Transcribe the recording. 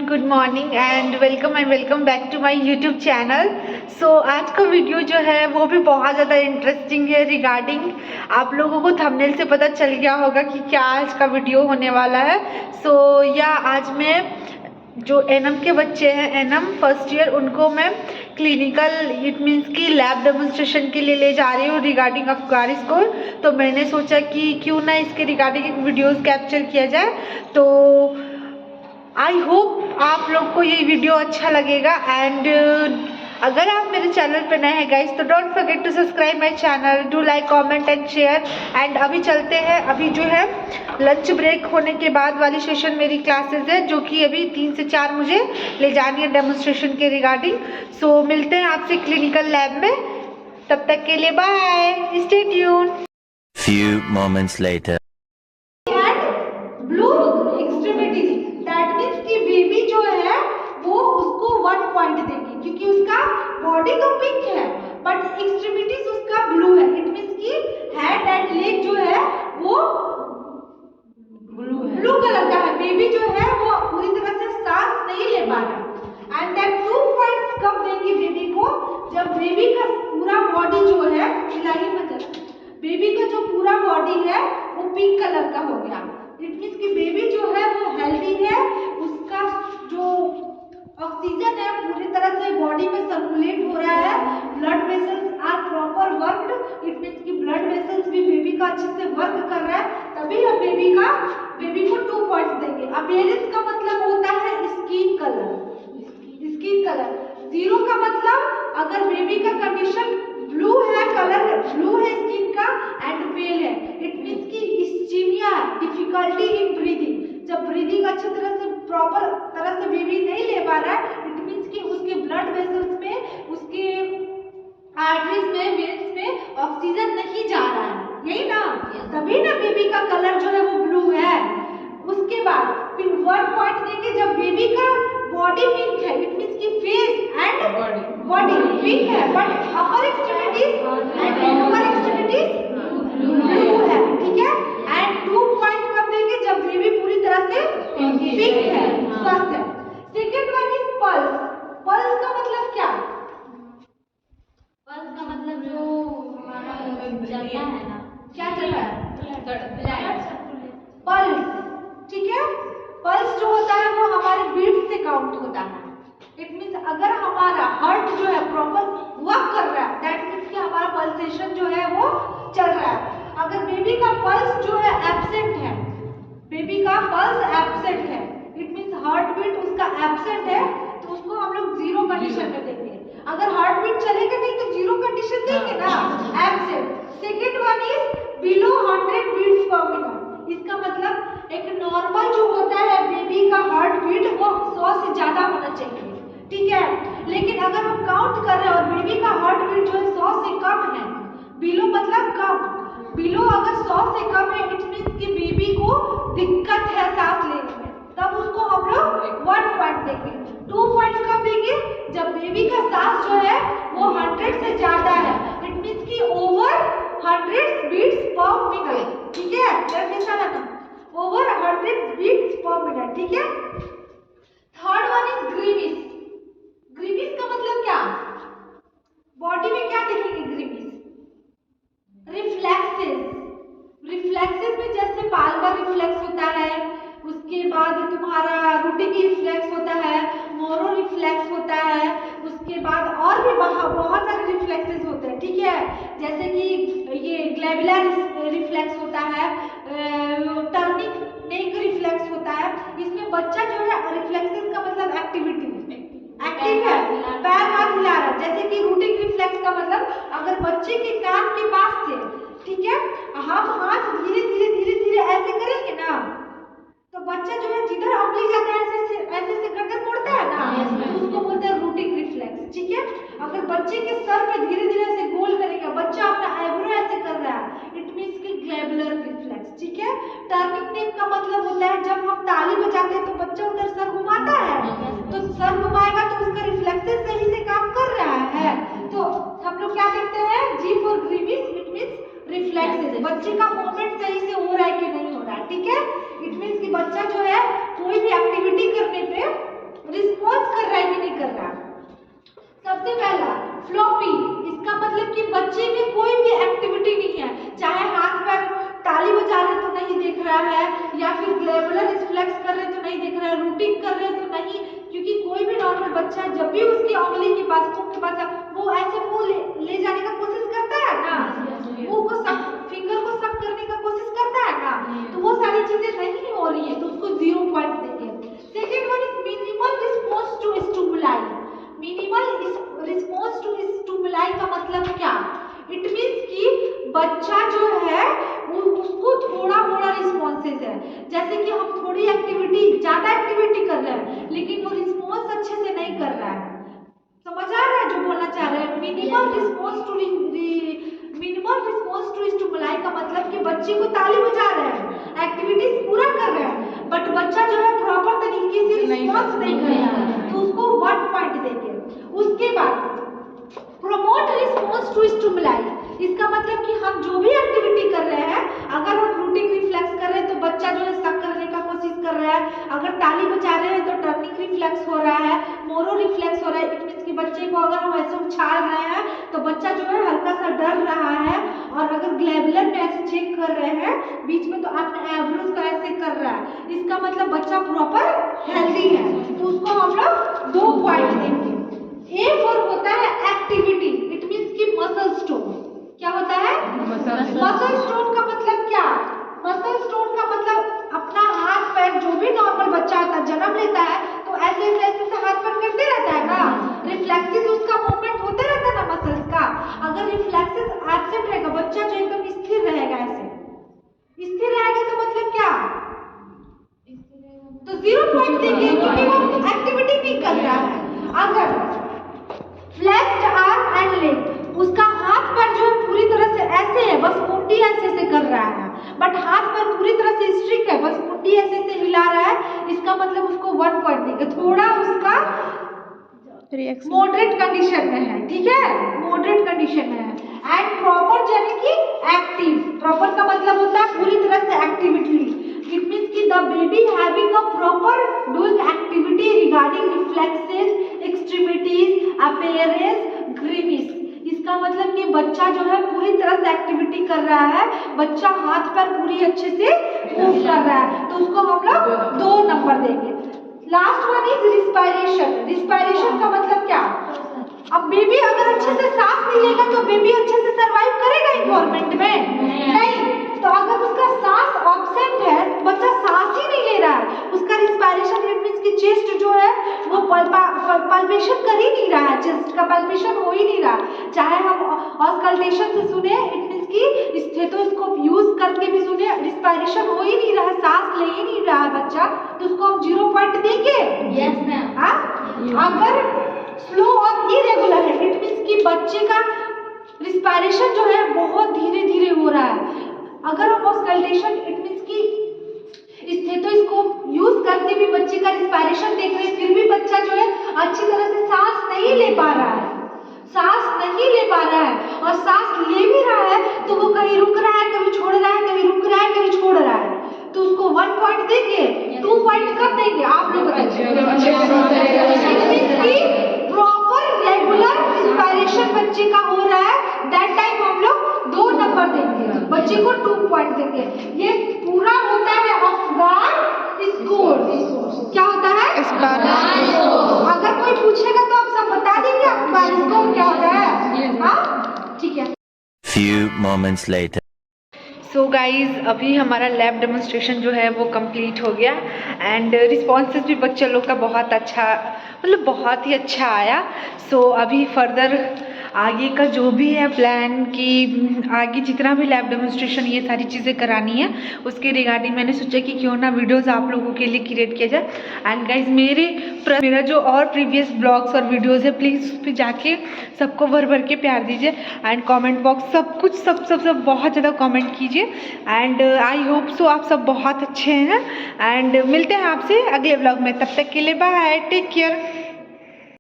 Good morning and welcome back to my YouTube channel. So आज का video जो है वो भी बहुत ज़्यादा इंटरेस्टिंग है। रिगार्डिंग आप लोगों को थंबनेल से पता चल गया होगा कि क्या आज का वीडियो होने वाला है। आज मैं जो एनएम के बच्चे हैं, एनएम फर्स्ट ईयर, उनको मैं क्लिनिकल इट मीन्स की लैब डेमोन्स्ट्रेशन के लिए ले जा रही हूँ रिगार्डिंग अफगारी स्कोर। तो मैंने सोचा कि क्यों ना इसके रिगार्डिंग एक वीडियोस कैप्चर किया जाए। तो आई होप आप लोग को ये वीडियो अच्छा लगेगा एंड अगर आप मेरे चैनल पे नए हैं गाइस तो don't forget to subscribe my channel, do like comment and share. And अभी चलते हैं, अभी जो है लंच ब्रेक होने के बाद वाली सेशन मेरी क्लासेस है जो कि अभी 3 से 4 मुझे ले जानी है डेमोन्स्ट्रेशन के रिगार्डिंग। सो मिलते हैं आपसे क्लिनिकल लैब में, तब तक के लिए bye, stay tune. Few moments later. Blue extremities that means कि बेबी जो है वो उसको 1 पॉइंट देगी क्योंकि उसका बॉडी तो पिंक है बट एक्सट्रीमिटीज उसका ब्लू है। इट मीन्स कि हेड एंड लेग जो है वो ब्लू कलर का है। बेबी जो है वो पूरी तरह से सांस नहीं ले पा रहा एंड देन 2 पॉइंट्स कब देंगे बेबी को, जब बेबी का पूरा बॉडी जो है बेबी का जो पूरा बॉडी है वो पिंक कलर का हो गया। इट मीन्स कि बेबी जो है वो हेल्दी है, उसका जो ऑक्सीजन है पूरी तरह से बॉडी में सर्कुलेट हो रहा है, blood vessels are proper worked. It means कि ब्लड वेसल्स भी बेबी का अच्छे से वर्क कर रहा है, तभी हम बेबी को 2 पॉइंट्स देंगे। अपीयरेंस का मतलब होता है स्किन कलर। 0 का मतलब अगर बेबी का कंडीशन ब्लू है, कलर ब्लू है स्किन का एंड पेल है, इट मीन्स कि इस्चीमिया, डिफिकल्टी इन ब्रीदिंग। जब ब्रीदिंग अच्छी तरह से प्रॉपर तरह से बेबी नहीं ले पा रहा है, इट मीन्स कि उसके ब्लड वेसल्स में, उसके आर्टरीज में, वेन्स में ऑक्सीजन नहीं जा रहा है, यही ना, तभी ना बेबी का कलर जो है वो ब्लू है। उसके बाद फिर 1 पॉइंट देंगे जब बेबी का बॉडी पिंक है। इट मीन्स कि फेस एंड बॉडी पिंक है but upper extremities and lower extremities blue है, ठीक है। एंड 2 पॉइंट कब देंगे, जब बेबी पूरी तरह से पिंक है, स्वस्थ है। Second one is pulse. Pulse का मतलब क्या? पल्स का मतलब जो हमारा चलता है ना, क्या चल रहा है? पल्स, ठीक है। पल्स जो होता है वो हमारे बीट से काउंट होता है। इट मीन्स अगर हमारा हार्ट जो है प्रॉपर वर्क कर रहा है, दैट मीन्स कि हमारा पल्सेशन जो है वो चल रहा है। अगर बेबी का पल्स जो है एब्सेंट है, बेबी का पल्स एब्सेंट है, इट मीन्स हार्ट बीट उसका एब्सेंट है, तो उसको हम लोग 0 कंडीशन में देंगे। अगर हार्ट बीट चलेगा नहीं तो 0 कंडीशन देंगे ना, absent. Second one is below 100 beats per minute. इसका मतलब एक नॉर्मल जो होता है बेबी का हार्ट बीट वो 100 से ज्यादा होना चाहिए, ठीक है। लेकिन अगर हम काउंट कर रहे हैं और बेबी का हार्ट बीट जो है 100 से कम है, बिलो मतलब कम, बिलो अगर 100 से कम है, इट मीन्स कि बेबी को दिक्कत है सांस लेने में, तब उसको हम लोग 1 पॉइंट देंगे। 2 पॉइंट कब देंगे, जब बेबी का सांस जो है वो 100 से ज्यादा है, इट मीन्स कि ओवर 100 बीट्स पर मिनट, ठीक है। ओवर 100 बीट्स पर मिनट, ठीक है। Third one is grimace. Grimace का मतलब क्या? बॉडी में क्या देखेंगे ग्रीविस? रिफ्लेक्सेस। रिफ्लेक्सेस में जैसे पाल्मर रिफ्लेक्स होता है, उसके बाद तुम्हारा रूटिक रिफ्लेक्स होता है, मोरो रिफ्लेक्स होता है, उसके बाद और भी बहुत सारे रिफ्लेक्सेस होते हैं, ठीक है। जैसे कि ये ग्लैबुलर रिफ्लेक्स होता है, टर्निंग नेक रिफ्लेक्स होता है। इसमें बच्चा जो है, रिफ्लेक्सेस का मतलब एक्टिविटी, एक्टिव है, पैर हाथ हिला रहा है। जैसे कि रूटिक रिफ्लेक्स का मतलब अगर बच्चे के कान के पास से, ठीक है, हम हाथ धीरे धीरे ऐसे करेंगे ना, तो बच्चा जो है जिधर उंगली जाता है ऐसे से गर्दन मोड़ता है ना, तो उसको बोलते हैं रूटिक रिफ्लेक्स, ठीक है। अगर बच्चे के सर पे धीरे धीरे ऐसे गोल करेगा, बच्चा अपना आईब्रो ऐसे कर रहा है, इट मीन्स कि ग्लैबुलर रिफ्लेक्स, ठीक है। टर्निंग नेक का मतलब होता है जब हम ताली बजाते हैं तो बच्चा उधर सर घुमाता है, तो सर घुमाएगा तो उसका रिफ्लेक्सेस सही से काम कर रहा है, तो हम लोग क्या देखते हैं, जी फॉर ग्रीविस, इट मीन्स रिफ्लेक्सेस, बच्चे का मूवमेंट सही से हो रहा है कि नहीं हो रहा है, ठीक है। इट मीन्स कि बच्चा जो है कोई भी एक्टिविटी करने पे रिस्पॉन्स कर रहा है कि नहीं कर रहा। सबसे पहला फ्लॉपी, इसका मतलब कि बच्चे में कोई भी एक्टिविटी नहीं है, चाहे हाथ पैर ताली बजा रहे तो नहीं देख रहा है, या फिर ग्लैबुलर रिफ्लेक्स कर रहे तो नहीं देख रहा है, रूटिंग कर रहे तो नहीं, क्योंकि कोई भी नॉर्मल बच्चा जब भी उसकी उंगली के पास, मुंह के पास, वो ऐसे मुंह ले जाने का कोशिश करता है ना, मुंह को सब, फिंगर को सब करने का कोशिश करता है ना, तो वो सारी चीजें नहीं हो रही है, तो उसको 0 पॉइंट देंगे। Second one is minimal response to stimuli. Minimal response to stimuli का मतलब क्या? इट मीन्स कि बच्चा जो है उसको थोड़ा मोड़ा रिस्पॉन्सेस है, जैसे कि हम थोड़ी एक्टिविटी, ज्यादा एक्टिविटी कर रहे हैं लेकिन वो रिस्पॉन्स अच्छे से नहीं कर रहा है। समझ आ रहा है जो बोलना चाह रहे हैं? मिनिमल रिस्पॉन्स टू स्टिमुलाई का मतलब कि बच्चे को ताली बजा रहे हैं, एक्टिविटीज पूरा कर रहे हैं, बट बच्चा जो है प्रॉपर तरीके से रिस्पॉन्स नहीं कर रहा है, तो उसको 1 पॉइंट देंगे। उसके बाद प्रमोट रिस्पॉन्स टू स्टिमुलाई, इसका मतलब कि हम जो भी एक्टिविटी कर रहे हैं, अगर हम रूटिंग रिफ्लेक्स कर रहे हैं तो बच्चा जो है सक करने का कोशिश कर रहा है, अगर ताली बजा रहे हैं तो टर्निंग रिफ्लेक्स हो रहा है, मोरो रिफ्लेक्स हो रहा है। इट मींस कि बच्चे को अगर हम ऐसे उछाल रहे हैं तो बच्चा जो है हल्का सा डर रहा है, और अगर ग्लैबुलर में ऐसे चेक कर रहे हैं बीच में तो अपने एब्रोज का ऐसे कर रहा है, इसका मतलब बच्चा प्रॉपर हेल्दी है, तो उसको हम लोग 2 पॉइंट देंगे। A फॉर होता है एक्टिविटी, इट मींस कि मसल स्टोन। क्या होता है? मसल स्टोन का मतलब क्या? मसल स्टोन का मतलब अपना हाथ पैर, जो भी नॉर्मल बच्चा होता है जन्म लेता है तो ऐसे ऐसे हाथ पैर करते रहता है ना, रिफ्लेक्सेस उसका मूवमेंट होते रहता है ना मसल्स का। अगर रिफ्लेक्सेस एब्सेंट रहेगा, बच्चा जो एकदम स्थिर रहेगा, ऐसे स्थिर रहेगा तो मतलब क्या? तो 0 पॉइंट देंगे क्योंकि वो एक्टिविटी नहीं कर रहा है। अगर फ्लेक्स्ड आर्म एंड लेग, उसका हाथ पैर जो है पूरी तरह से ऐसे है, बस मुट्ठी ऐसे से कर रहा है, बट हाथ पैर पूरी तरह से स्ट्रिक है, बस मुट्ठी ऐसे से हिला रहा है, इसका मतलब उसको 1 पॉइंट देंगे। थोड़ा उसका मॉडरेट कंडीशन में है, ठीक है, मॉडरेट कंडीशन में है। एंड प्रॉपर यानी कि एक्टिव, प्रॉपर का मतलब होता है पूरी तरह से एक्टिविटी। इट मींस कि the baby having a proper doing activity regarding reflexes, extremities, appearance, grimace. इसका मतलब कि बच्चा जो है पूरी तरह से एक्टिविटी कर रहा है, बच्चा हाथ पैर पूरी अच्छे से मूव कर रहा है, तो उसको हम लोग 2 नंबर देंगे। Last one is respiration. Respiration का मतलब क्या? अब बेबी अगर अच्छे से सांस नहीं लेगा तो बेबी अच्छे से सरवाइव करेगा इन्वायरमेंट में? नहीं। तो अगर उसका सांस ऑब्सेंट है, बच्चा सांस ही नहीं ले रहा है, उसका रिस्पायरेशन, इट मींस कि चेस्ट जो है वो पल्पेशन कर ही नहीं रहा है, चेस्ट का पल्पेशन हो ही नहीं रहा। चाहे हम ऑस्कल्टेशन से सुने, इट मींस कि स्टेथोस्कोप यूज करके भी सुने, रिस्पायरेशन हो ही नहीं रहा है, सांस ले ही नहीं रहा है बच्चा, तो उसको हम 0 पॉइंट देंगे। Yes ma'am. अगर स्लो और इरेगुलर है, इट मींस कि बच्चे का रिस्पायरेशन जो है बहुत धीरे धीरे हो रहा है, अगर हम ऑस्कल्टेशन, इट मींस कि स्टेथोस्कोप यूज करके भी बच्चे का रिस्पायरेशन देख रहे हैं, फिर भी बच्चा जो है अच्छी तरह से सांस नहीं ले पा रहा है, सांस नहीं ले पा रहा है, और सांस ले भी रहा है तो वो कहीं रुक रहा है, कभी छोड़ रहा है, कभी रुक रहा है, कभी छोड़ रहा है, तो उसको 1 पॉइंट देंगे। 2 पॉइंट कब देंगे आप लोग बताइए? प्रॉपर रेगुलर रिस्पायरेशन बच्चे का हो रहा है, दैट टाइम हम लोग 2 नंबर देंगे, बच्चे को 2 पॉइंट देंगे। ये पूरा होता है ऑफ गार्ड स्कोर। क्या होता है? अगर कोई पूछेगा तो आप सब बता देंगे ऑफ गार्ड स्कोर क्या होता है? हाँ, ठीक है। Few moments later. So guys, अभी हमारा लैब डेमोन्स्ट्रेशन जो है वो कंप्लीट हो गया, एंड रिस्पॉन्सेस भी बच्चे लोग का बहुत अच्छा, मतलब बहुत ही अच्छा आया। सो अभी फर्दर आगे का जो भी है प्लान कि आगे जितना भी लैब डेमोन्स्ट्रेशन ये सारी चीज़ें करानी है, उसके रिगार्डिंग मैंने सोचा कि क्यों ना वीडियोस आप लोगों के लिए क्रिएट किया जाए। एंड गाइज मेरा जो और प्रीवियस ब्लॉग्स और वीडियोस है, प्लीज़ उस पर जाके सबको भर भर के प्यार दीजिए, एंड कमेंट बॉक्स सब कुछ सब बहुत ज़्यादा कमेंट कीजिए। एंड आई होप सो आप सब बहुत अच्छे हैं, एंड मिलते हैं आपसे अगले ब्लॉग में। तब तक के लिए बाय, टेक केयर।